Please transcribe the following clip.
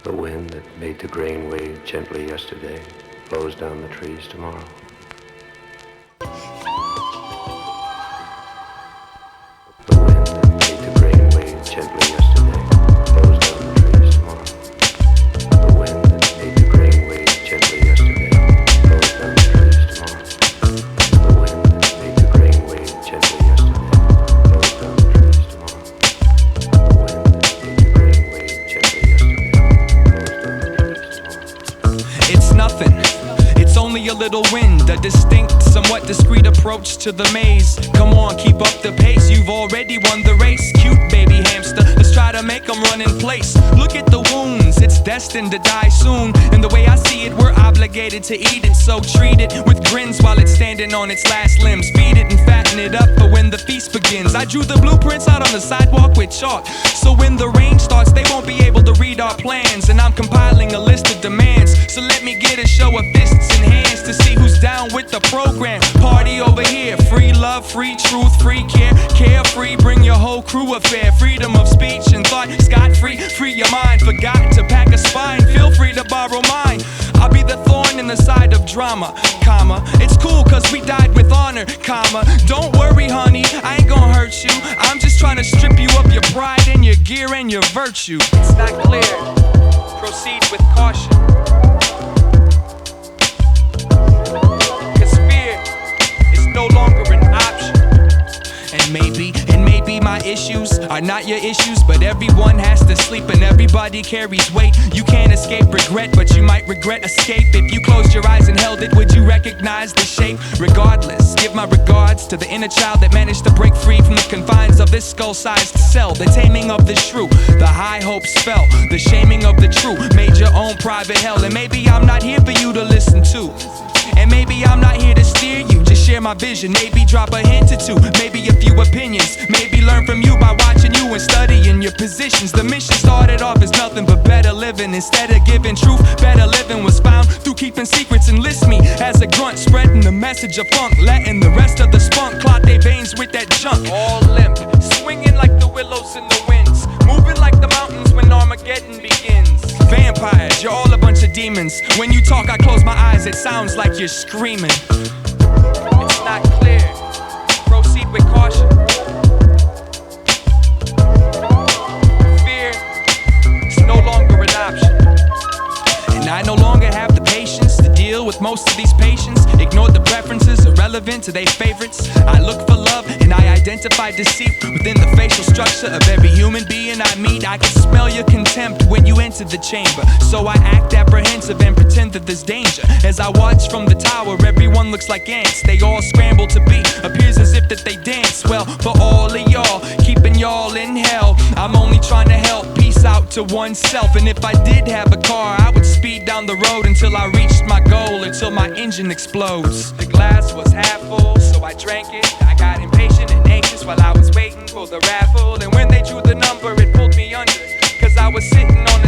The wind that made the grain wave gently yesterday blows down the trees tomorrow. The wind that made the grain wave gently yesterday blows down the trees tomorrow. The wind that made the grain wave gently yesterday blows down the trees tomorrow. The wind that made the grain wave gently yesterday blows down the trees tomorrow. The wind that made the grain wave gently yesterday blows down the trees tomorrow. It's nothing. It's only a little wind, a distinct, somewhat discreet approach to the maze. Come on, keep up the pace, you've already won the race. Cute baby hamster, let's try to make them run in place. Look at the wounds, it's destined to die soon. And the way I see it, we're obligated to eat it. So treat it with grins while it's standing on its last limbs. Feed it and fatten it up for when the feast begins. I drew the blueprints out on the sidewalk with chalk, so when the rain starts, they won't be able to read our plans. And I'm compiling a list of demands, so let me get a show of fists and hands to see who's down with the program. Party over here, free love, free truth, free care, carefree, bring your whole crew affair. Freedom of speech and thought, scot-free, free your mind. Forgot to pack a spine, feel free to borrow mine. I'll be the thorn in the side of drama, comma. It's cool cause we died with honor, comma. Don't worry honey, I ain't gonna hurt you. I'm just trying to strip you of your pride and your gear and your virtue. It's not clear, proceed with caution. No longer an option. And maybe my issues are not your issues, but everyone has to sleep and everybody carries weight. You can't escape regret, but you might regret escape. If you closed your eyes and held it, would you recognize the shape? Regardless, give my regards to the inner child that managed to break free from the confines of this skull-sized cell. The taming of the shrew, the high hopes fell, the shaming of the true, made your own private hell. And maybe I'm not here for you to listen to, and maybe I'm not here to steer you, just share my vision, maybe drop a hint or two, maybe a few opinions, maybe learn from you by watching you and studying your positions. The mission started off as nothing but better living. Instead of giving truth, better living was found through keeping secrets. Enlist me as a grunt, spreading the message of funk, letting the rest of the spunk clot their veins with that junk. All limp, swinging like the willows in the winds, moving like the mountains when Armageddon begins. Vampires, you're all a bunch of demons. When you talk, I close my eyes, it sounds like you're screaming. It's not clear, proceed with caution. Fear is no longer an option. And I no longer have the patience to deal with most of these patients. Ignore the preferences, irrelevant to their favorites. I look for love and I identify deceit within the facial structure of every human being I meet. I can smell your contempt when you enter the chamber, so I act apprehensive and pretend that there's danger. As I watch from the tower, everyone looks like ants. They all scramble to be, appears as if that they dance. Well, for all of y'all, keeping y'all in hell, I'm only trying to help peace out to oneself. And if I did have a car, I would speed down the road until I reached my goal, until my engine explodes. The glass was half full, so I drank it. I got impatient and anxious while I was waiting for the raffle. And when they drew the number, it pulled me under, cause I was sitting on